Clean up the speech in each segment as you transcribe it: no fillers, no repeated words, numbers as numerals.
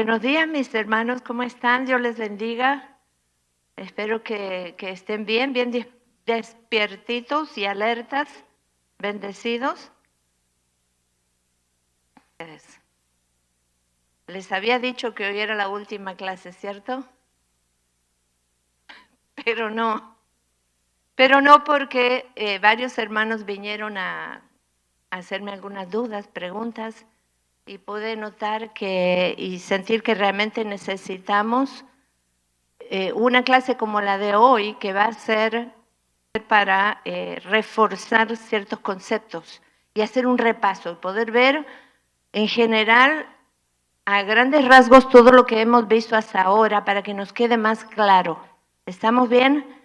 Buenos días, mis hermanos, ¿cómo están? Dios les bendiga. Espero que estén bien despiertitos y alertas, bendecidos. Les había dicho que hoy era la última clase, ¿cierto? Pero no porque varios hermanos vinieron a hacerme algunas dudas, preguntas, y pude notar y sentir que realmente necesitamos una clase como la de hoy, que va a ser para reforzar ciertos conceptos y hacer un repaso, y poder ver en general a grandes rasgos todo lo que hemos visto hasta ahora para que nos quede más claro. ¿Estamos bien?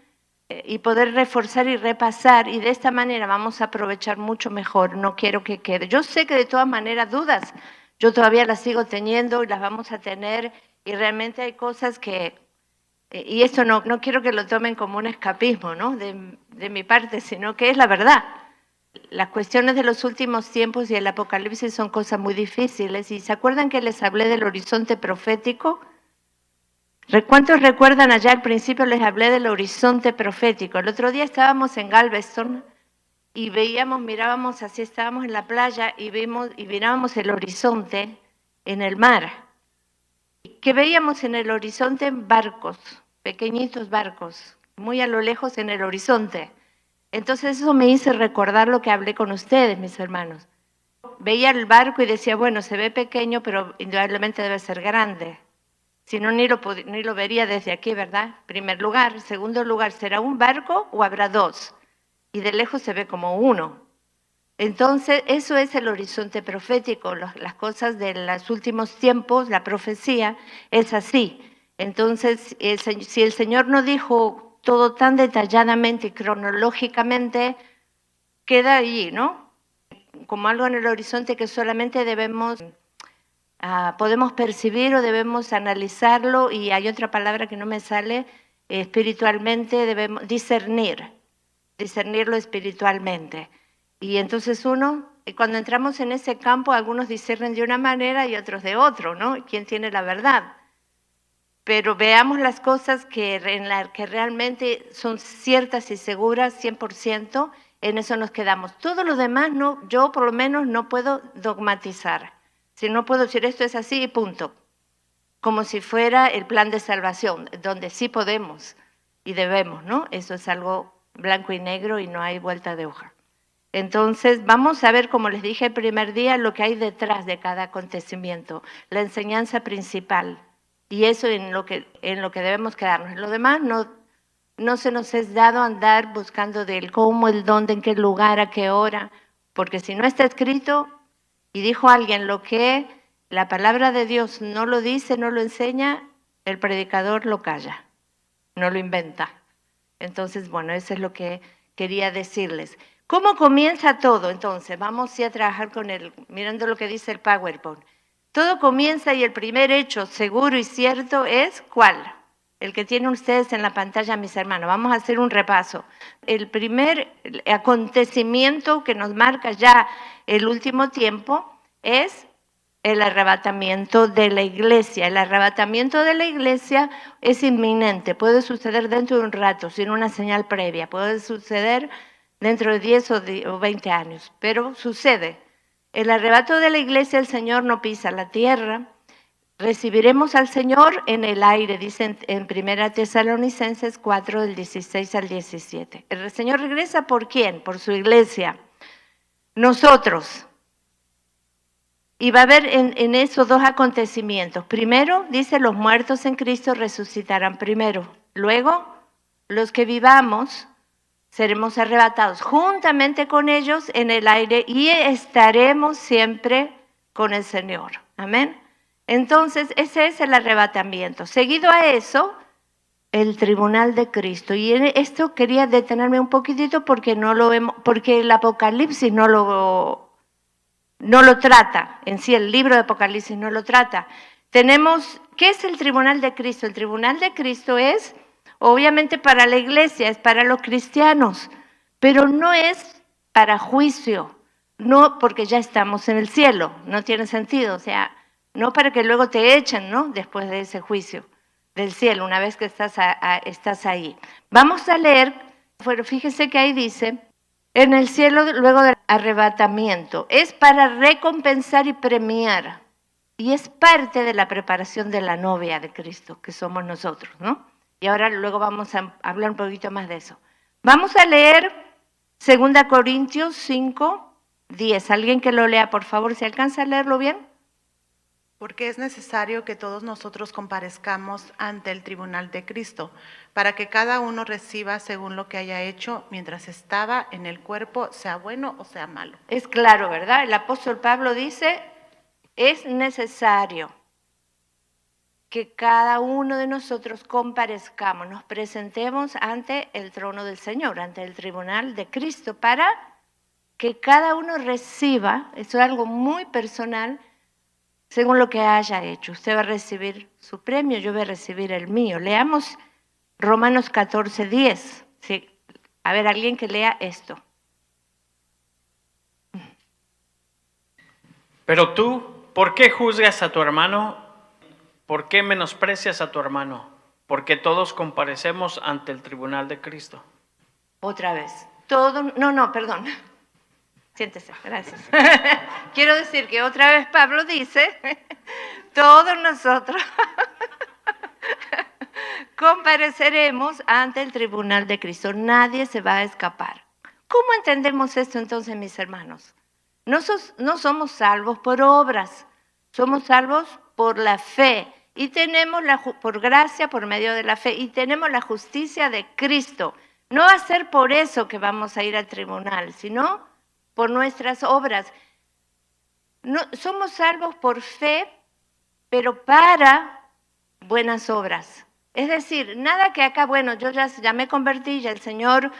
Y poder reforzar y repasar, y de esta manera vamos a aprovechar mucho mejor. No quiero que quede. Yo sé que de todas maneras dudas, yo todavía las sigo teniendo y las vamos a tener, y realmente hay cosas que, y esto no quiero que lo tomen como un escapismo, ¿no? de mi parte, sino que es la verdad. Las cuestiones de los últimos tiempos y el Apocalipsis son cosas muy difíciles. ¿Y se acuerdan que les hablé del horizonte profético? ¿Cuántos recuerdan allá al principio les hablé del horizonte profético? El otro día estábamos en Galveston y mirábamos así, estábamos en la playa y mirábamos el horizonte en el mar. ¿Qué veíamos en el horizonte? Barcos, pequeñitos barcos, muy a lo lejos en el horizonte. Entonces eso me hizo recordar lo que hablé con ustedes, mis hermanos. Veía el barco y decía, bueno, se ve pequeño, pero indudablemente debe ser grande. Si no, ni lo vería desde aquí, ¿verdad? Primer lugar. Segundo lugar, ¿será un barco o habrá dos? Y de lejos se ve como uno. Entonces, eso es el horizonte profético. Las cosas de los últimos tiempos, la profecía, es así. Entonces, si el Señor no dijo todo tan detalladamente y cronológicamente, queda allí, ¿no? Como algo en el horizonte que solamente podemos percibir o debemos analizarlo, y hay otra palabra que no me sale, espiritualmente debemos discernirlo espiritualmente. Y entonces cuando entramos en ese campo, algunos disciernen de una manera y otros de otro, ¿no? ¿Quién tiene la verdad? Pero veamos las cosas que realmente son ciertas y seguras, 100%, en eso nos quedamos. Todo lo demás, yo por lo menos no puedo dogmatizar. Si no puedo decir esto es así y punto. Como si fuera el plan de salvación, donde sí podemos y debemos, ¿no? Eso es algo blanco y negro y no hay vuelta de hoja. Entonces, vamos a ver, como les dije el primer día, lo que hay detrás de cada acontecimiento, la enseñanza principal. Y eso en lo que debemos quedarnos. En lo demás no se nos es dado andar buscando del cómo, el dónde, en qué lugar, a qué hora, porque si no está escrito, y dijo alguien, lo que la palabra de Dios no lo dice, no lo enseña, el predicador lo calla, no lo inventa. Entonces, bueno, eso es lo que quería decirles. ¿Cómo comienza todo? Entonces, vamos a trabajar mirando lo que dice el PowerPoint. Todo comienza, y el primer hecho seguro y cierto es, ¿cuál? El que tienen ustedes en la pantalla, mis hermanos. Vamos a hacer un repaso. El primer acontecimiento que nos marca ya el último tiempo es el arrebatamiento de la iglesia. El arrebatamiento de la iglesia es inminente, puede suceder dentro de un rato, sin una señal previa, puede suceder dentro de 10 o 20 años, pero sucede. El arrebato de la iglesia, el Señor no pisa la tierra. Recibiremos al Señor en el aire, dicen en 1 Tesalonicenses 4, del 16 al 17. El Señor regresa, ¿por quién? Por su iglesia. Nosotros. Y va a haber en esos dos acontecimientos. Primero, dice, los muertos en Cristo resucitarán primero. Luego, los que vivamos seremos arrebatados juntamente con ellos en el aire y estaremos siempre con el Señor. Amén. Entonces, ese es el arrebatamiento. Seguido a eso, el tribunal de Cristo. Y en esto quería detenerme un poquitito porque porque el Apocalipsis no lo trata, en sí el libro de Apocalipsis no lo trata. ¿Qué es el tribunal de Cristo? El tribunal de Cristo es, obviamente, para la iglesia, es para los cristianos, pero no es para juicio, no, porque ya estamos en el cielo, no tiene sentido. O sea, no para que luego te echen, ¿no? Después de ese juicio del cielo, una vez que estás ahí. Vamos a leer, pero fíjese que ahí dice, en el cielo luego del arrebatamiento, es para recompensar y premiar, y es parte de la preparación de la novia de Cristo, que somos nosotros, ¿no? Y ahora luego vamos a hablar un poquito más de eso. Vamos a leer 2 Corintios 5, 10. ¿Alguien que lo lea, por favor? ¿Se alcanza a leerlo bien? Porque es necesario que todos nosotros comparezcamos ante el tribunal de Cristo, para que cada uno reciba según lo que haya hecho mientras estaba en el cuerpo, sea bueno o sea malo. Es claro, ¿verdad? El apóstol Pablo dice, es necesario que cada uno de nosotros comparezcamos, nos presentemos ante el trono del Señor, ante el tribunal de Cristo, para que cada uno reciba, eso es algo muy personal, según lo que haya hecho. Usted va a recibir su premio, yo voy a recibir el mío. Leamos Romanos 14, 10. Sí. A ver, alguien que lea esto. Pero tú, ¿por qué juzgas a tu hermano? ¿Por qué menosprecias a tu hermano? Porque todos comparecemos ante el tribunal de Cristo. Otra vez. Perdón. Siéntese, gracias. Quiero decir que otra vez Pablo dice, todos nosotros compareceremos ante el tribunal de Cristo. Nadie se va a escapar. ¿Cómo entendemos esto entonces, mis hermanos? No somos salvos por obras, somos salvos por la fe y tenemos por gracia, por medio de la fe, y tenemos la justicia de Cristo. No va a ser por eso que vamos a ir al tribunal, sino por nuestras obras. No, somos salvos por fe, pero para buenas obras. Es decir, nada que acá, bueno, yo ya me convertí, ya el Señor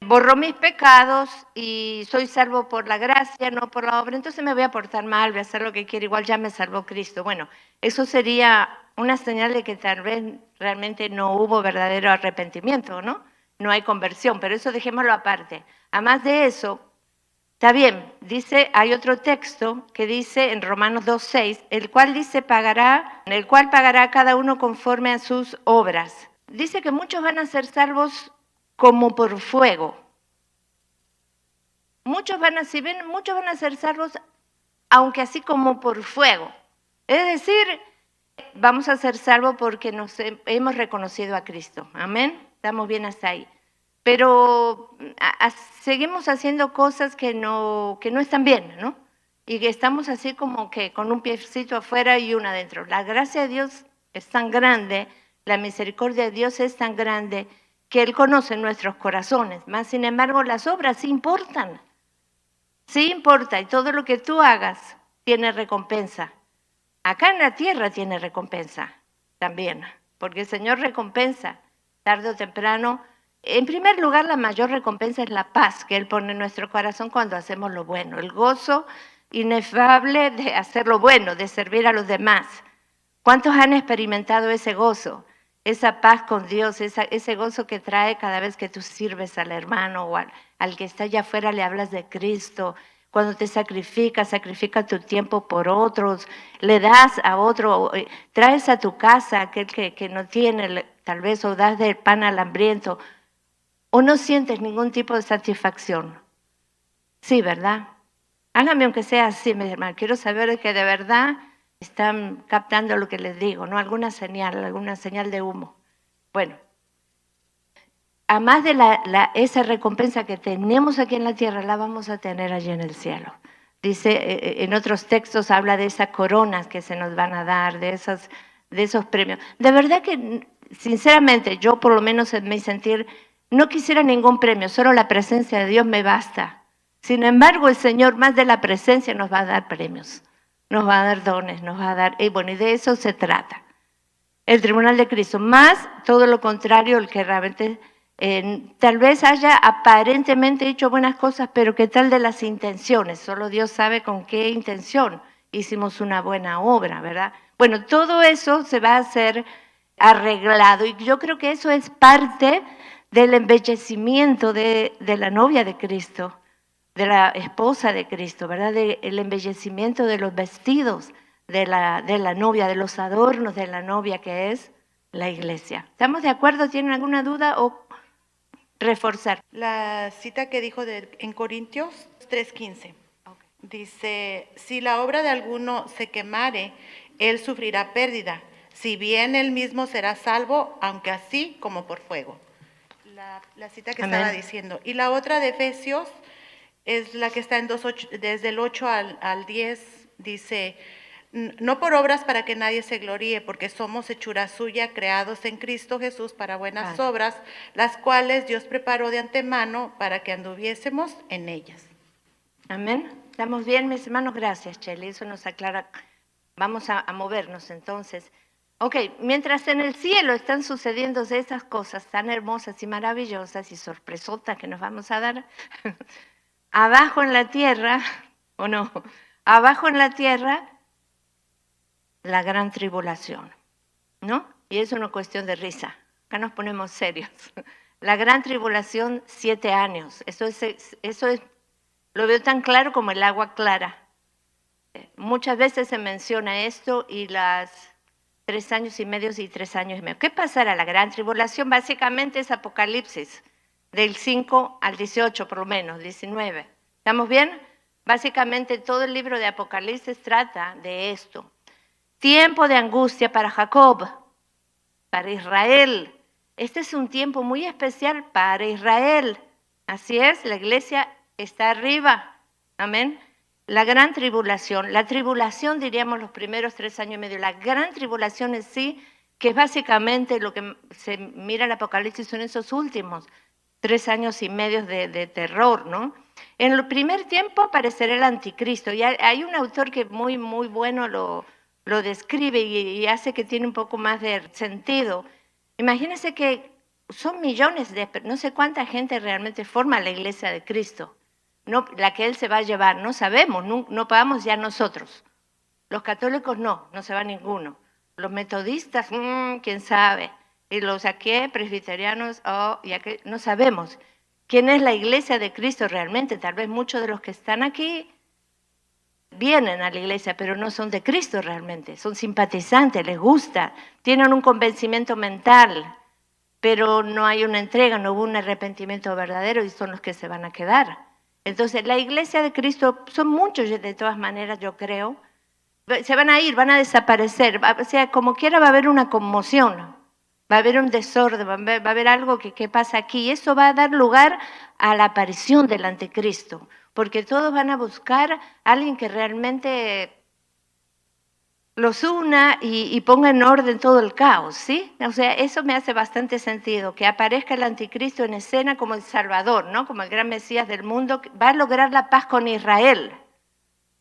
borró mis pecados y soy salvo por la gracia, no por la obra, entonces me voy a portar mal, voy a hacer lo que quiero, igual ya me salvó Cristo. Bueno, eso sería una señal de que tal vez realmente no hubo verdadero arrepentimiento, ¿no? No hay conversión, pero eso dejémoslo aparte. Además de eso, está bien, dice, hay otro texto que dice en Romanos 2:6, el cual pagará cada uno conforme a sus obras. Dice que muchos van a ser salvos como por fuego. Muchos van a ser salvos, aunque así como por fuego. Es decir, vamos a ser salvos porque nos hemos reconocido a Cristo. Amén. Estamos bien hasta ahí. Pero seguimos haciendo cosas que no están bien, ¿no? Y que estamos así como que con un piecito afuera y uno adentro. La gracia de Dios es tan grande, la misericordia de Dios es tan grande, que Él conoce nuestros corazones. Más sin embargo, las obras sí importan. Sí importa, y todo lo que tú hagas tiene recompensa. Acá en la tierra tiene recompensa también, porque el Señor recompensa tarde o temprano. En primer lugar, la mayor recompensa es la paz que Él pone en nuestro corazón cuando hacemos lo bueno, el gozo inefable de hacer lo bueno, de servir a los demás. ¿Cuántos han experimentado ese gozo, esa paz con Dios, ese gozo que trae cada vez que tú sirves al hermano o al que está allá afuera, le hablas de Cristo? Cuando te sacrifica tu tiempo por otros, le das a otro, traes a tu casa a aquel que no tiene, tal vez, o das del pan al hambriento, o no sientes ningún tipo de satisfacción. Sí, ¿verdad? Hágame aunque sea así, mis hermanos. Quiero saber que de verdad están captando lo que les digo, ¿no? Alguna señal de humo. Bueno, además de esa recompensa que tenemos aquí en la tierra, la vamos a tener allí en el cielo. Dice, en otros textos habla de esas coronas que se nos van a dar, de esos premios. De verdad que, sinceramente, yo por lo menos en mi sentir, no quisiera ningún premio, solo la presencia de Dios me basta. Sin embargo, el Señor, más de la presencia, nos va a dar premios, nos va a dar dones, nos va a dar, y bueno, y de eso se trata. El tribunal de Cristo, más todo lo contrario, el que realmente tal vez haya aparentemente hecho buenas cosas, pero ¿qué tal de las intenciones? Solo Dios sabe con qué intención hicimos una buena obra, ¿verdad? Bueno, todo eso se va a hacer arreglado, y yo creo que eso es parte del embellecimiento de la novia de Cristo, de la esposa de Cristo, ¿verdad? Del embellecimiento de los vestidos, de la novia, de los adornos de la novia que es la iglesia. ¿Estamos de acuerdo? ¿Tienen alguna duda o reforzar? La cita que dijo en Corintios 3:15. Dice, si la obra de alguno se quemare, él sufrirá pérdida. Si bien él mismo será salvo, aunque así como por fuego. La cita que estaba diciendo. Y la otra de Efesios es la que está en 2:8, desde el 8 al 10, dice, no por obras para que nadie se gloríe, porque somos hechura suya, creados en Cristo Jesús para buenas obras, las cuales Dios preparó de antemano para que anduviésemos en ellas. Amén. ¿Estamos bien, mis hermanos? Gracias, Chely. Eso nos aclara. Vamos a movernos entonces. Ok, mientras en el cielo están sucediendo esas cosas tan hermosas y maravillosas y sorpresotas que nos vamos a dar, abajo en la tierra, ¿o no? Abajo en la tierra, la gran tribulación, ¿no? Y es una cuestión de risa. Acá nos ponemos serios. La gran tribulación, 7 años. Eso es, lo veo tan claro como el agua clara. Muchas veces se menciona esto y las 3 años y medio y 3 años y medio. ¿Qué pasará? La gran tribulación básicamente es Apocalipsis, del 5 al 18 por lo menos, 19. ¿Estamos bien? Básicamente todo el libro de Apocalipsis trata de esto. Tiempo de angustia para Jacob, para Israel. Este es un tiempo muy especial para Israel. Así es, la iglesia está arriba. Amén. La gran tribulación, la tribulación diríamos los primeros 3 años y medio, la gran tribulación en sí, que es básicamente lo que se mira en el Apocalipsis, son esos últimos 3 años y medio de terror, ¿no? En el primer tiempo aparecerá el anticristo, y hay un autor que muy bueno lo describe y hace que tiene un poco más de sentido. Imagínense que son millones no sé cuánta gente realmente forma la iglesia de Cristo. No, la que Él se va a llevar, no sabemos, no pagamos ya nosotros. Los católicos no se va ninguno. Los metodistas, quién sabe. Y los aquí presbiterianos, no sabemos. ¿Quién es la iglesia de Cristo realmente? Tal vez muchos de los que están aquí vienen a la iglesia, pero no son de Cristo realmente. Son simpatizantes, les gusta, tienen un convencimiento mental, pero no hay una entrega, no hubo un arrepentimiento verdadero y son los que se van a quedar. Entonces, la iglesia de Cristo, son muchos de todas maneras, yo creo, se van a ir, van a desaparecer, o sea, como quiera va a haber una conmoción, va a haber un desorden, va a haber algo que pasa aquí, y eso va a dar lugar a la aparición del anticristo, porque todos van a buscar a alguien que realmente los una y ponga en orden todo el caos, ¿sí? O sea, eso me hace bastante sentido, que aparezca el anticristo en escena como el Salvador, ¿no? Como el gran Mesías del mundo, va a lograr la paz con Israel,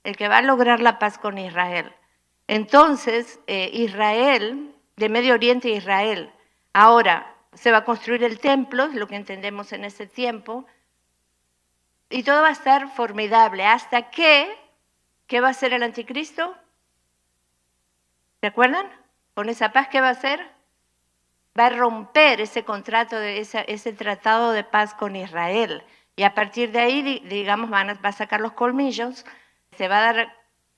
el que va a lograr la paz con Israel. Entonces, Israel, de Medio Oriente a Israel, ahora se va a construir el templo, es lo que entendemos en ese tiempo, y todo va a estar formidable, hasta que, ¿qué va a hacer el anticristo? ¿Se acuerdan? Con esa paz, ¿qué va a hacer? Va a romper ese contrato, ese tratado de paz con Israel. Y a partir de ahí, digamos, va a sacar los colmillos, va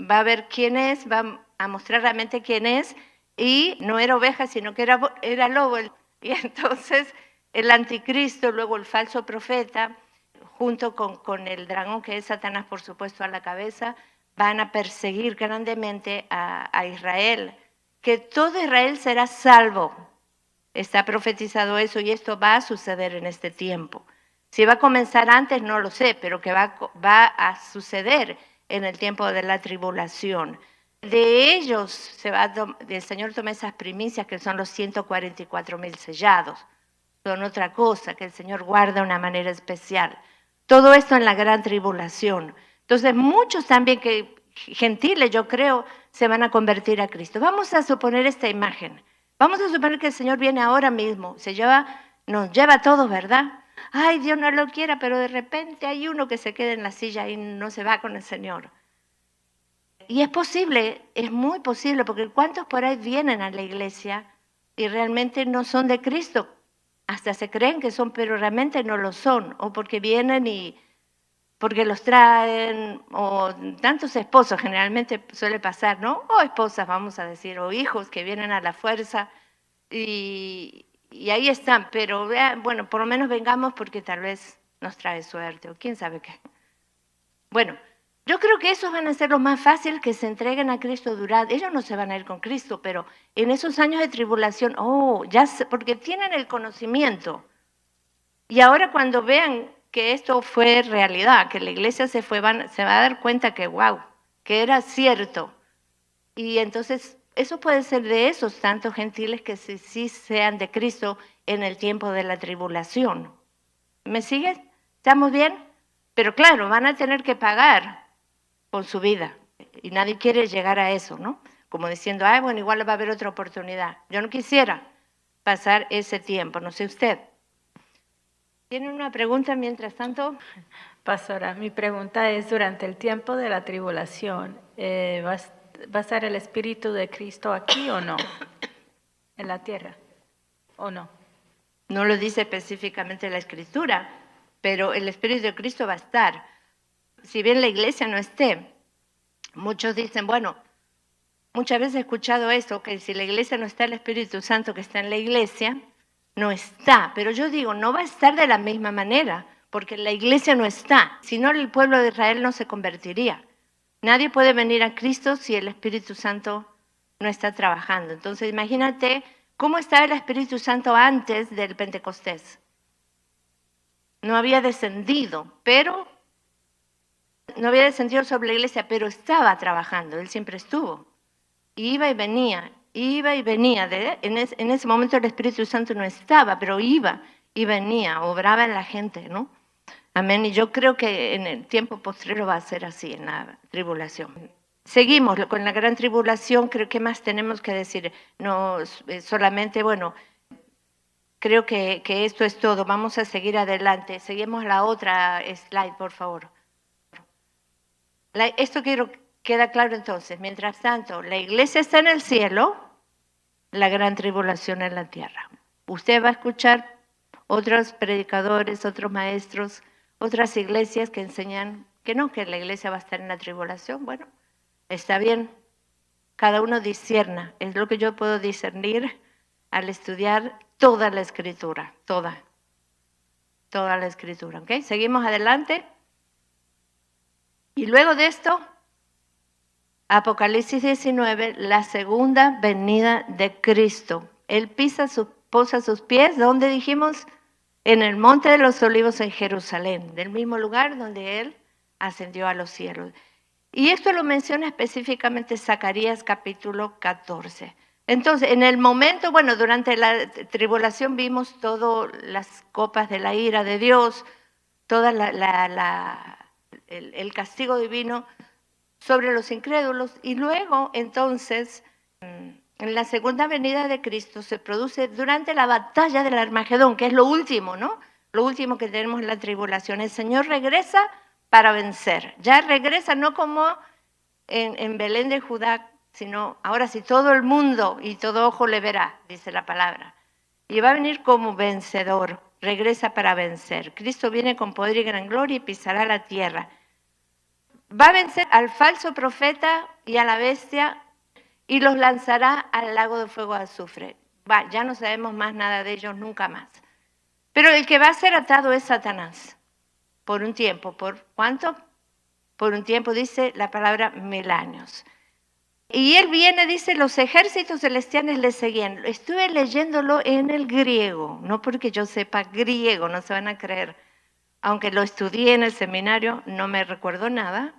a ver quién es, va a mostrar realmente quién es, y no era oveja, sino que era lobo. Y entonces el anticristo, luego el falso profeta, junto con el dragón que es Satanás, por supuesto, a la cabeza, van a perseguir grandemente a Israel, que todo Israel será salvo. Está profetizado eso y esto va a suceder en este tiempo. Si va a comenzar antes, no lo sé, pero que va a suceder en el tiempo de la tribulación. De ellos el Señor toma esas primicias que son los 144,000 sellados. Son otra cosa que el Señor guarda de una manera especial. Todo esto en la gran tribulación. Entonces, muchos también gentiles, yo creo, se van a convertir a Cristo. Vamos a suponer esta imagen. Vamos a suponer que el Señor viene ahora mismo, nos lleva a todos, ¿verdad? Ay, Dios no lo quiera, pero de repente hay uno que se queda en la silla y no se va con el Señor. Y es posible, es muy posible, porque ¿cuántos por ahí vienen a la iglesia y realmente no son de Cristo? Hasta se creen que son, pero realmente no lo son, o porque vienen y porque los traen, o tantos esposos, generalmente suele pasar, ¿no? O esposas, vamos a decir, o hijos que vienen a la fuerza y ahí están, pero bueno, por lo menos vengamos porque tal vez nos trae suerte o quién sabe qué. Bueno, yo creo que esos van a ser los más fáciles que se entreguen a Cristo durante. Ellos no se van a ir con Cristo, pero en esos años de tribulación, porque tienen el conocimiento. Y ahora cuando vean que esto fue realidad, que la iglesia se va a dar cuenta que, wow, que era cierto. Y entonces, eso puede ser de esos tantos gentiles que sí sean de Cristo en el tiempo de la tribulación. ¿Me sigues? ¿Estamos bien? Pero claro, van a tener que pagar con su vida. Y nadie quiere llegar a eso, ¿no? Como diciendo, bueno, igual va a haber otra oportunidad. Yo no quisiera pasar ese tiempo, no sé usted. ¿Tienen una pregunta mientras tanto? Pastora, mi pregunta es, durante el tiempo de la tribulación, ¿va a estar el Espíritu de Cristo aquí o no? ¿En la tierra o no? No lo dice específicamente la Escritura, pero el Espíritu de Cristo va a estar. Si bien la iglesia no esté, muchos dicen, bueno, muchas veces he escuchado esto, que si la iglesia no está, el Espíritu Santo que está en la iglesia, no está. Pero yo digo, no va a estar de la misma manera, porque la iglesia no está. Si no, el pueblo de Israel no se convertiría. Nadie puede venir a Cristo si el Espíritu Santo no está trabajando. Entonces, imagínate cómo estaba el Espíritu Santo antes del Pentecostés. No había descendido, no había descendido sobre la iglesia, pero estaba trabajando, Él siempre estuvo. Iba y venía. En ese momento el Espíritu Santo no estaba, pero iba y venía, obraba en la gente, ¿no? Amén. Y yo creo que en el tiempo postrero va a ser así, en la tribulación. Seguimos con la gran tribulación, creo que más tenemos que decir. No solamente, bueno, creo que esto es todo. Vamos a seguir adelante. Seguimos la otra slide, por favor. Esto queda claro entonces. Mientras tanto, la iglesia está en el cielo, la gran tribulación en la tierra. Usted va a escuchar otros predicadores, otros maestros, otras iglesias que enseñan que no, que la iglesia va a estar en la tribulación. Bueno, está bien. Cada uno discierna. Es lo que yo puedo discernir al estudiar toda la Escritura. Toda la Escritura. ¿Ok? Seguimos adelante. Y luego de esto, Apocalipsis 19, la segunda venida de Cristo. Él posa sus pies, ¿dónde dijimos? En el Monte de los Olivos en Jerusalén, del mismo lugar donde Él ascendió a los cielos. Y esto lo menciona específicamente Zacarías capítulo 14. Entonces, en el momento, bueno, durante la tribulación vimos todas las copas de la ira de Dios, toda el castigo divino sobre los incrédulos. Y luego, entonces, en la segunda venida de Cristo se produce durante la batalla del Armagedón, que es lo último, ¿no? Lo último que tenemos en la tribulación. El Señor regresa para vencer. Ya regresa no como en Belén de Judá, sino ahora sí todo el mundo y todo ojo le verá, dice la palabra. Y va a venir como vencedor, regresa para vencer. Cristo viene con poder y gran gloria y pisará la tierra. Va a vencer al falso profeta y a la bestia y los lanzará al lago de fuego de azufre. Ya no sabemos más nada de ellos nunca más. Pero el que va a ser atado es Satanás. Por un tiempo. ¿Por cuánto? Por un tiempo, dice la palabra 1000 años. Y él viene, dice, los ejércitos celestiales le seguían. Estuve leyéndolo en el griego, no porque yo sepa griego, no se van a creer. Aunque lo estudié en el seminario, no me recuerdo nada.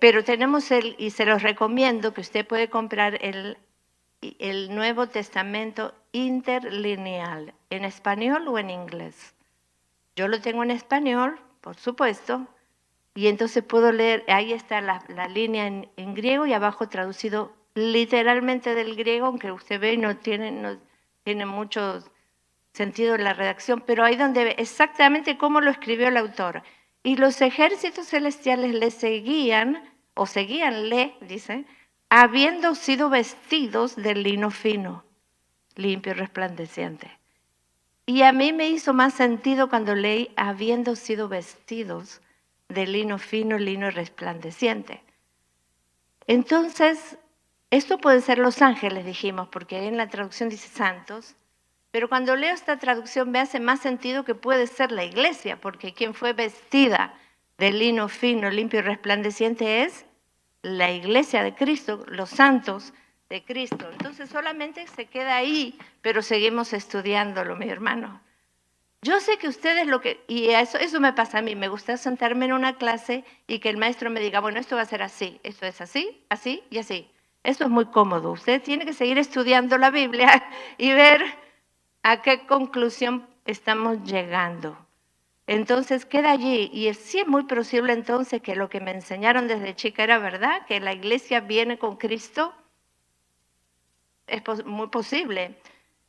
Pero tenemos y se los recomiendo, que usted puede comprar el Nuevo Testamento interlineal, en español o en inglés. Yo lo tengo en español, por supuesto, y entonces puedo leer, ahí está la línea en griego y abajo traducido literalmente del griego, aunque usted ve no tiene mucho sentido en la redacción, pero ahí donde ve exactamente cómo lo escribió el autor. Y los ejércitos celestiales le seguíanle, dice, habiendo sido vestidos de lino fino, limpio y resplandeciente. Y a mí me hizo más sentido cuando leí habiendo sido vestidos de lino fino, lino resplandeciente. Entonces, esto puede ser los ángeles, dijimos, porque en la traducción dice santos, pero cuando leo esta traducción me hace más sentido que puede ser la iglesia, porque quien fue vestida de lino fino, limpio y resplandeciente es la iglesia de Cristo, los santos de Cristo. Entonces solamente se queda ahí, pero seguimos estudiándolo, mi hermano. Yo sé que ustedes y eso me pasa a mí, me gusta sentarme en una clase y que el maestro me diga, bueno, esto va a ser así, esto es así, así y así. Eso es muy cómodo. Usted tiene que seguir estudiando la Biblia y ver a qué conclusión estamos llegando. Entonces queda allí, y sí es muy posible entonces que lo que me enseñaron desde chica era verdad, que la iglesia viene con Cristo, es muy posible,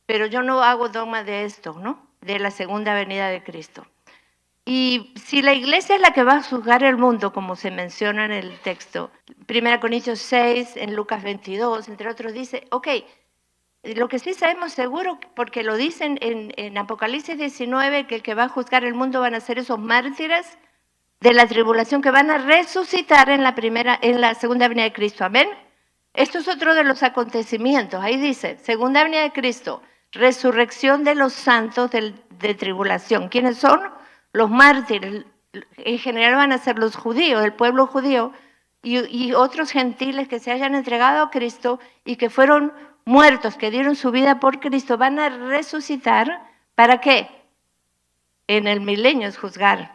pero yo no hago dogma de esto, ¿no? De la segunda venida de Cristo. Y si la iglesia es la que va a juzgar el mundo, como se menciona en el texto, 1 Corintios 6, en Lucas 22, entre otros, dice, ok, lo que sí sabemos seguro, porque lo dicen en Apocalipsis 19, que el que va a juzgar el mundo van a ser esos mártires de la tribulación que van a resucitar en la segunda venida de Cristo. Amén. Esto es otro de los acontecimientos. Ahí dice, segunda venida de Cristo, resurrección de los santos de tribulación. ¿Quiénes son? Los mártires. En general van a ser los judíos, el pueblo judío, y otros gentiles que se hayan entregado a Cristo y que fueron muertos, que dieron su vida por Cristo, van a resucitar. ¿Para qué? En el milenio es juzgar.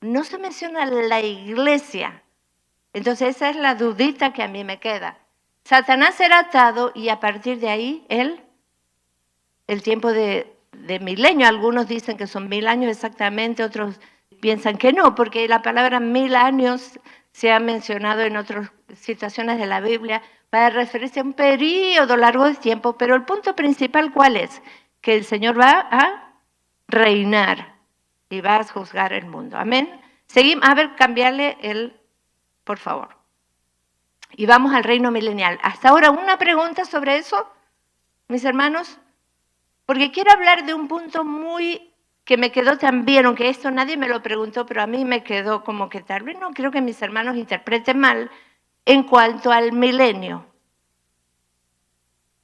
No se menciona la iglesia. Entonces esa es la dudita que a mí me queda. Satanás será atado y a partir de ahí el tiempo de milenio. Algunos dicen que son 1000 años exactamente, otros piensan que no, porque la palabra 1000 años se ha mencionado en otras situaciones de la Biblia para referirse a un periodo largo de tiempo, pero el punto principal, ¿cuál es? Que el Señor va a reinar y va a juzgar el mundo. Amén. Seguimos, a ver, cambiarle por favor. Y vamos al reino milenial. Hasta ahora, ¿una pregunta sobre eso, mis hermanos? Porque quiero hablar de un punto que me quedó también, aunque esto nadie me lo preguntó, pero a mí me quedó como que tal vez no creo que mis hermanos interpreten mal en cuanto al milenio.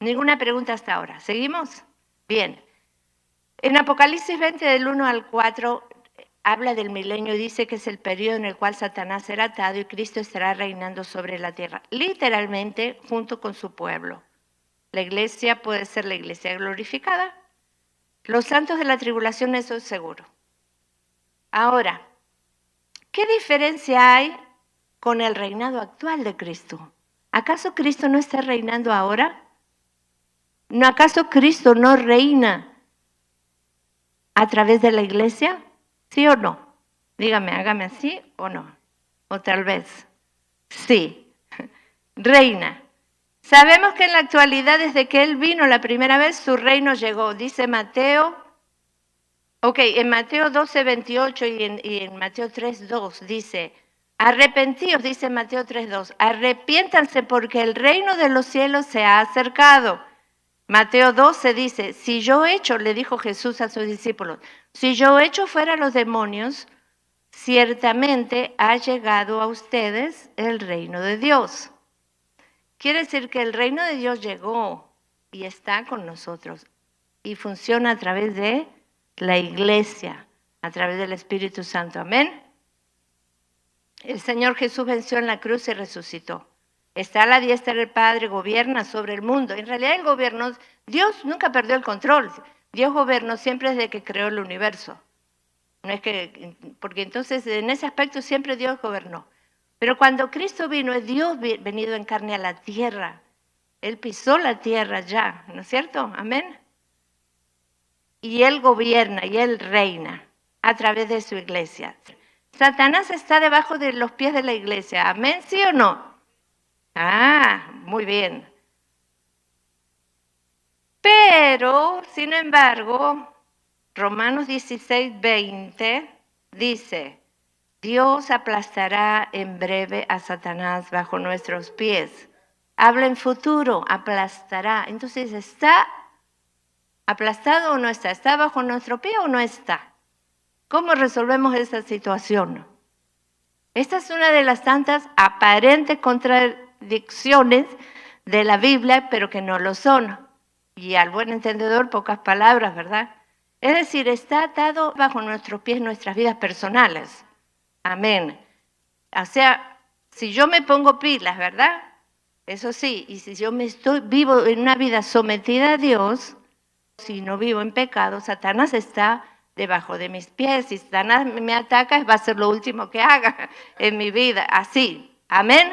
Ninguna pregunta hasta ahora. ¿Seguimos? Bien. En Apocalipsis 20, del 1 al 4, habla del milenio y dice que es el periodo en el cual Satanás será atado y Cristo estará reinando sobre la tierra, literalmente junto con su pueblo. La iglesia puede ser la iglesia glorificada. Los santos de la tribulación, eso es seguro. Ahora, ¿qué diferencia hay con el reinado actual de Cristo? ¿Acaso Cristo no está reinando ahora? ¿No acaso Cristo no reina a través de la iglesia? ¿Sí o no? Dígame, hágame así o no. O tal vez. Sí, reina. Sabemos que en la actualidad, desde que Él vino la primera vez, su reino llegó. Dice Mateo, en Mateo 12, 28 y en Mateo 3, 2 dice, arrepentíos, dice Mateo 3, 2, arrepiéntanse porque el reino de los cielos se ha acercado. Mateo 12 dice, si yo echo, le dijo Jesús a sus discípulos, si yo echo fuera a los demonios, ciertamente ha llegado a ustedes el reino de Dios. Quiere decir que el reino de Dios llegó y está con nosotros y funciona a través de la iglesia, a través del Espíritu Santo. Amén. El Señor Jesús venció en la cruz y resucitó. Está a la diestra del Padre, gobierna sobre el mundo. En realidad el gobierno, Dios nunca perdió el control. Dios gobernó siempre desde que creó el universo. No es porque entonces en ese aspecto siempre Dios gobernó. Pero cuando Cristo vino, es Dios venido en carne a la tierra. Él pisó la tierra ya, ¿no es cierto? Amén. Y Él gobierna y Él reina a través de su iglesia. Satanás está debajo de los pies de la iglesia. ¿Amén? ¿Sí o no? Ah, muy bien. Pero, sin embargo, Romanos 16, 20 dice, Dios aplastará en breve a Satanás bajo nuestros pies. Habla en futuro, aplastará. Entonces, ¿está aplastado o no está? ¿Está bajo nuestro pie o no está? ¿Cómo resolvemos esa situación? Esta es una de las tantas aparentes contradicciones de la Biblia, pero que no lo son. Y al buen entendedor, pocas palabras, ¿verdad? Es decir, está atado bajo nuestros pies nuestras vidas personales. Amén. O sea, si yo me pongo pilas, ¿verdad? Eso sí, y si yo vivo en una vida sometida a Dios, si no vivo en pecado, Satanás está debajo de mis pies. Si Satanás me ataca, va a ser lo último que haga en mi vida. Así, amén.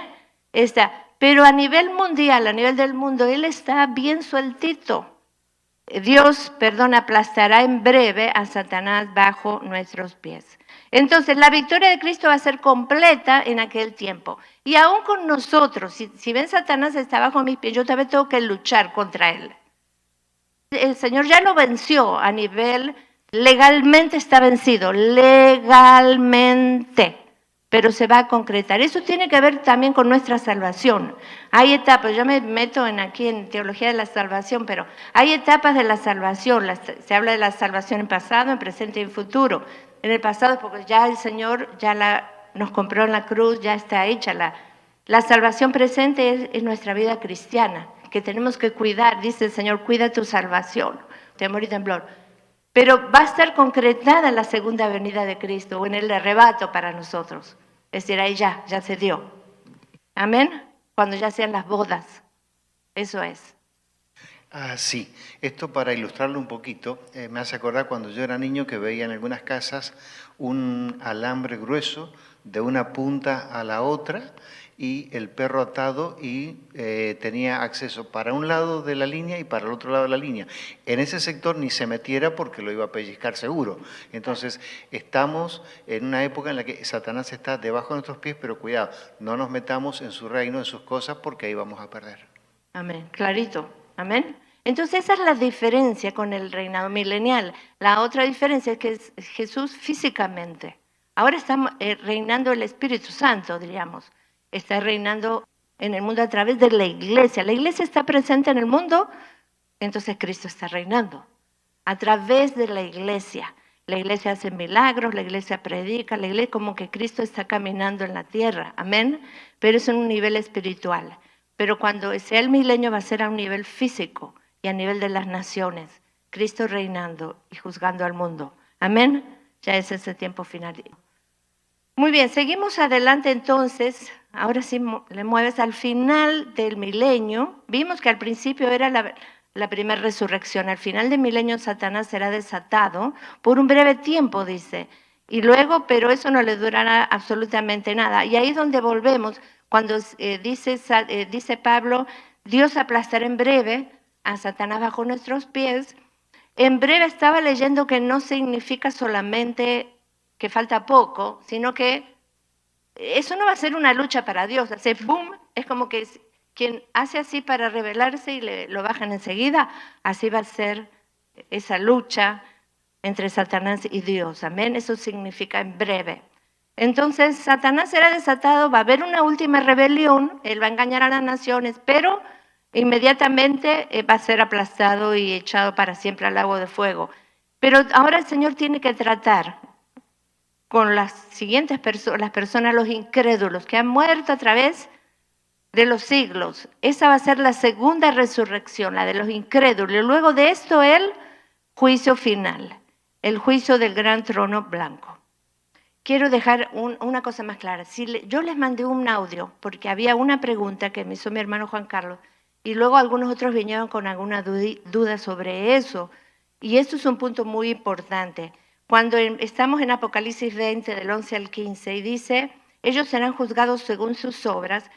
Pero a nivel mundial, a nivel del mundo, Él está bien sueltito. Dios, aplastará en breve a Satanás bajo nuestros pies. Entonces, la victoria de Cristo va a ser completa en aquel tiempo. Y aún con nosotros, si ven Satanás está bajo mis pies, yo también tengo que luchar contra él. El Señor ya lo venció a nivel, legalmente está vencido, legalmente, pero se va a concretar. Eso tiene que ver también con nuestra salvación. Hay etapas, yo me meto aquí en teología de la salvación, pero hay etapas de la salvación. Se habla de la salvación en pasado, en presente y en futuro. En el pasado es porque ya el Señor nos compró en la cruz, ya está hecha. La salvación presente es nuestra vida cristiana, que tenemos que cuidar. Dice el Señor, cuida tu salvación, temor y temblor. Pero va a estar concretada en la segunda venida de Cristo o en el arrebato para nosotros. Es decir, ahí ya se dio. Amén. Cuando ya sean las bodas. Eso es. Sí, esto para ilustrarlo un poquito, me hace acordar cuando yo era niño que veía en algunas casas un alambre grueso de una punta a la otra y el perro atado y tenía acceso para un lado de la línea y para el otro lado de la línea. En ese sector ni se metiera porque lo iba a pellizcar seguro. Entonces estamos en una época en la que Satanás está debajo de nuestros pies, pero cuidado, no nos metamos en su reino, en sus cosas, porque ahí vamos a perder. Amén, clarito, amén. Entonces esa es la diferencia con el reinado milenial. La otra diferencia es que es Jesús físicamente. Ahora está reinando el Espíritu Santo, diríamos. Está reinando en el mundo a través de la iglesia. La iglesia está presente en el mundo, entonces Cristo está reinando. A través de la iglesia. La iglesia hace milagros, la iglesia predica, la iglesia como que Cristo está caminando en la tierra. Amén. Pero es en un nivel espiritual. Pero cuando sea el milenio va a ser a un nivel físico y a nivel de las naciones. Cristo reinando y juzgando al mundo. Amén. Ya es ese tiempo final. Muy bien, seguimos adelante entonces. Ahora sí le mueves al final del milenio. Vimos que al principio era la primera resurrección. Al final del milenio Satanás será desatado por un breve tiempo, dice. Y luego, pero eso no le durará absolutamente nada. Y ahí es donde volvemos, cuando dice Pablo, Dios aplastará en breve a Satanás bajo nuestros pies. En breve estaba leyendo que no significa solamente que falta poco, sino que eso no va a ser una lucha para Dios. Hace boom, es como que quien hace así para rebelarse y lo bajan enseguida, así va a ser esa lucha entre Satanás y Dios. Amén, eso significa en breve. Entonces Satanás será desatado, va a haber una última rebelión, él va a engañar a las naciones, pero inmediatamente va a ser aplastado y echado para siempre al lago de fuego. Pero ahora el Señor tiene que tratar con las siguientes personas, las personas, los incrédulos, que han muerto a través de los siglos. Esa va a ser la segunda resurrección, la de los incrédulos. Y luego de esto, el juicio final, el juicio del gran trono blanco. Quiero dejar una cosa más clara. Yo les mandé un audio, porque había una pregunta que me hizo mi hermano Juan Carlos, y luego algunos otros vinieron con alguna duda sobre eso. Y esto es un punto muy importante. Cuando estamos en Apocalipsis 20, del 11 al 15, y dice, ellos serán juzgados según sus obras.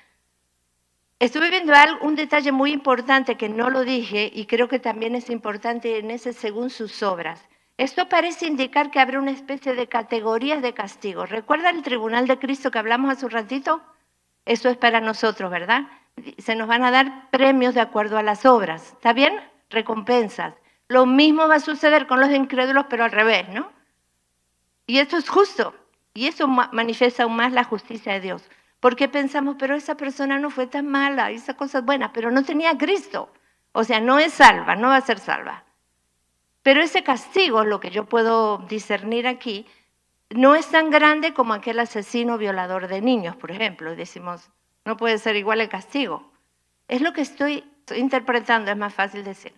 Estuve viendo un detalle muy importante que no lo dije, y creo que también es importante en ese según sus obras. Esto parece indicar que habrá una especie de categorías de castigo. ¿Recuerdan el tribunal de Cristo que hablamos hace un ratito? Eso es para nosotros, ¿verdad? Se nos van a dar premios de acuerdo a las obras. ¿Está bien? Recompensas. Lo mismo va a suceder con los incrédulos, pero al revés, ¿no? Y esto es justo. Y eso manifiesta aún más la justicia de Dios. Porque pensamos, pero esa persona no fue tan mala, hizo cosas buenas, pero no tenía a Cristo. O sea, no es salva, no va a ser salva. Pero ese castigo, lo que yo puedo discernir aquí, no es tan grande como aquel asesino violador de niños, por ejemplo. Decimos, no puede ser igual el castigo. Es lo que estoy interpretando, es más fácil decir.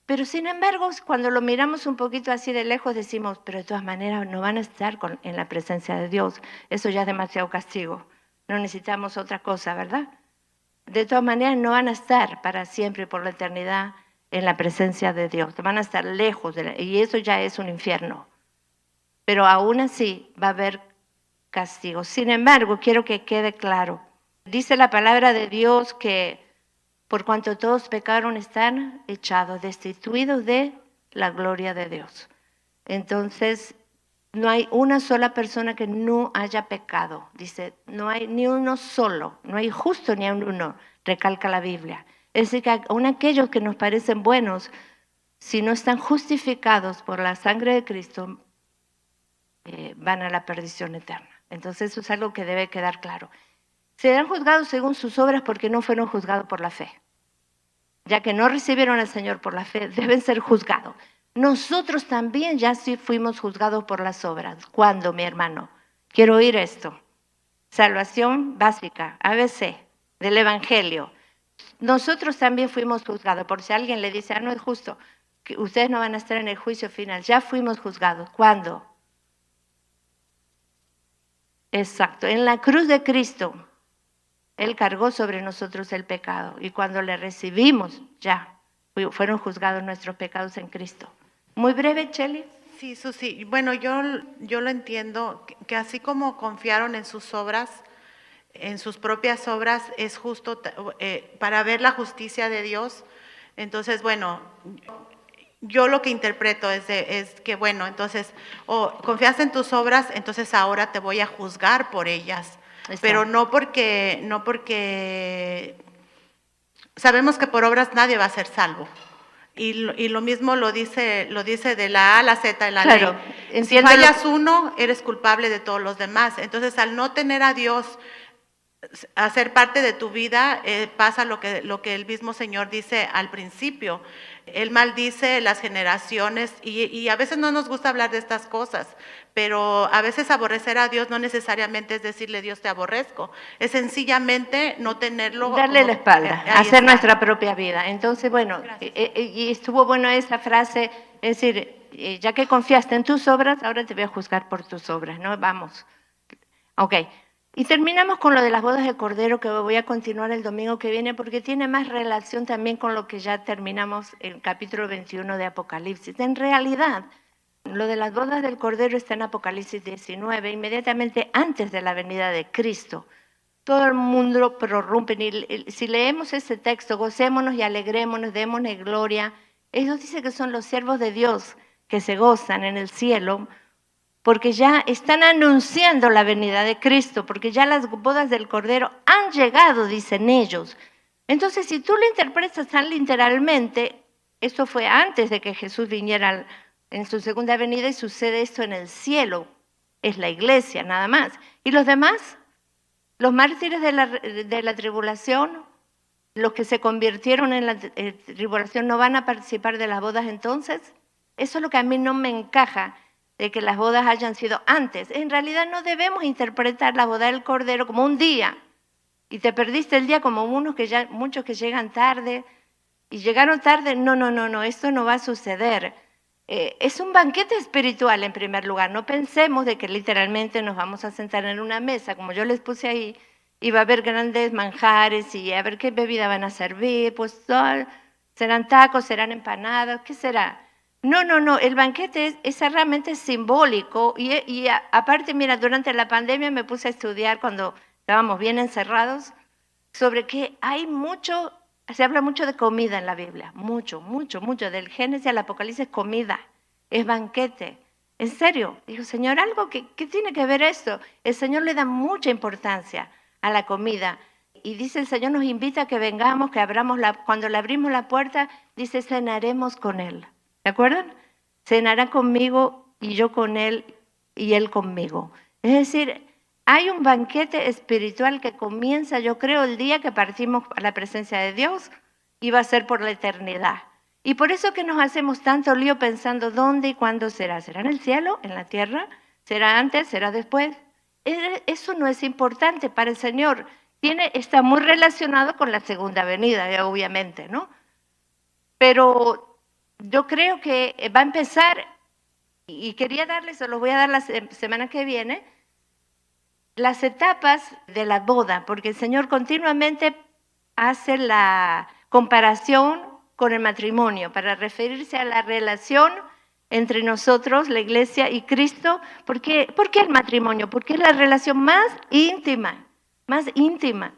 Pero sin embargo, cuando lo miramos un poquito así de lejos, decimos, pero de todas maneras no van a estar en la presencia de Dios. Eso ya es demasiado castigo. No necesitamos otra cosa, ¿verdad? De todas maneras no van a estar para siempre, por la eternidad, en la presencia de Dios. Van a estar lejos, y eso ya es un infierno. Pero aún así va a haber castigo. Sin embargo, quiero que quede claro. Dice la palabra de Dios que por cuanto todos pecaron, están echados, destituidos de la gloria de Dios. Entonces, no hay una sola persona que no haya pecado. Dice, no hay ni uno solo, no hay justo ni uno, recalca la Biblia. Es decir, que aun aquellos que nos parecen buenos, si no están justificados por la sangre de Cristo, van a la perdición eterna. Entonces, eso es algo que debe quedar claro. Serán juzgados según sus obras porque no fueron juzgados por la fe. Ya que no recibieron al Señor por la fe, deben ser juzgados. Nosotros también ya sí fuimos juzgados por las obras. ¿Cuándo, mi hermano? Quiero oír esto. Salvación básica, ABC, del Evangelio. Nosotros también fuimos juzgados. Por si alguien le dice, no es justo, que ustedes no van a estar en el juicio final. Ya fuimos juzgados. ¿Cuándo? Exacto, en la cruz de Cristo. Él cargó sobre nosotros el pecado y cuando le recibimos ya fueron juzgados nuestros pecados en Cristo. Muy breve, Chely. Sí, Susi. Bueno, yo lo entiendo, que así como confiaron en sus obras, en sus propias obras, es justo para ver la justicia de Dios. Entonces, bueno, yo lo que interpreto es que, bueno, entonces, confiaste en tus obras, entonces ahora te voy a juzgar por ellas. Exacto. Pero no porque sabemos que por obras nadie va a ser salvo. Y lo mismo lo dice de la A a la Z en la ley. Si fallas uno, eres culpable de todos los demás. Entonces, al no tener a Dios a ser parte de tu vida, pasa lo que el mismo Señor dice al principio. Él maldice las generaciones y a veces no nos gusta hablar de estas cosas, pero a veces aborrecer a Dios no necesariamente es decirle Dios te aborrezco, es sencillamente no tenerlo. Darle la espalda, hacer nuestra propia vida. Entonces, bueno, y estuvo bueno esa frase, es decir, ya que confiaste en tus obras, ahora te voy a juzgar por tus obras, ¿no? Vamos. Ok. Y terminamos con lo de las bodas de Cordero, que voy a continuar el domingo que viene, porque tiene más relación también con lo que ya terminamos en el capítulo 21 de Apocalipsis. En realidad, lo de las bodas del Cordero está en Apocalipsis 19, inmediatamente antes de la venida de Cristo. Todo el mundo prorrumpe. Y si leemos ese texto, gocémonos y alegrémonos, démosle gloria. Ellos dicen que son los siervos de Dios que se gozan en el cielo, porque ya están anunciando la venida de Cristo, porque ya las bodas del Cordero han llegado, dicen ellos. Entonces, si tú lo interpretas tan literalmente, esto fue antes de que Jesús viniera en su segunda venida y sucede esto en el cielo. Es la iglesia, nada más. ¿Y los demás? Los mártires de la tribulación, los que se convirtieron en la tribulación, ¿no van a participar de las bodas entonces? Eso es lo que a mí no me encaja, de que las bodas hayan sido antes. En realidad no debemos interpretar la boda del Cordero como un día y te perdiste el día como muchos que llegan tarde y llegaron tarde. No, esto no va a suceder. Es un banquete espiritual en primer lugar. No pensemos de que literalmente nos vamos a sentar en una mesa, como yo les puse ahí, y va a haber grandes manjares y a ver qué bebida van a servir, pues serán tacos, serán empanadas, ¿qué será? No, el banquete es realmente simbólico y aparte, mira, durante la pandemia me puse a estudiar cuando estábamos bien encerrados sobre que se habla mucho de comida en la Biblia, mucho, del Génesis al Apocalipsis, comida, es banquete. En serio, dijo, Señor, algo que tiene que ver esto. El Señor le da mucha importancia a la comida y dice, el Señor nos invita a que vengamos, que cuando le abrimos la puerta, dice, cenaremos con Él. ¿De acuerdo? Cenará conmigo y yo con Él y Él conmigo. Es decir, hay un banquete espiritual que comienza, yo creo, el día que partimos a la presencia de Dios y va a ser por la eternidad. Y por eso que nos hacemos tanto lío pensando dónde y cuándo será. ¿Será en el cielo, en la tierra? ¿Será antes? ¿Será después? Eso no es importante para el Señor. Está muy relacionado con la segunda venida, obviamente, ¿no? Pero yo creo que va a empezar, y quería darles, se los voy a dar la semana que viene, las etapas de la boda, porque el Señor continuamente hace la comparación con el matrimonio para referirse a la relación entre nosotros, la iglesia y Cristo. ¿Por qué el matrimonio? Porque es la relación más íntima, más íntima.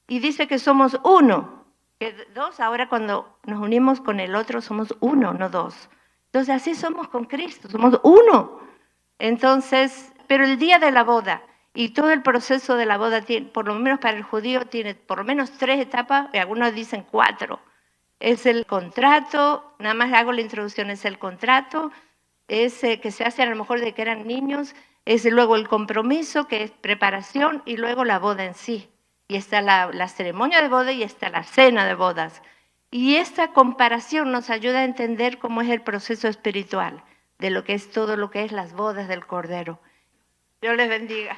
Y dice que somos uno, que dos, ahora cuando nos unimos con el otro somos uno, no dos. Entonces así somos con Cristo, somos uno. Entonces, pero el día de la boda y todo el proceso de la boda, por lo menos para el judío, tiene por lo menos 3 etapas, y algunos dicen 4. Es el contrato, nada más hago la introducción, es el contrato, es que se hace a lo mejor de que eran niños, es luego el compromiso, que es preparación, y luego la boda en sí. Y está la ceremonia de boda y está la cena de bodas. Y esta comparación nos ayuda a entender cómo es el proceso espiritual de lo que es todo lo que es las bodas del Cordero. Dios les bendiga.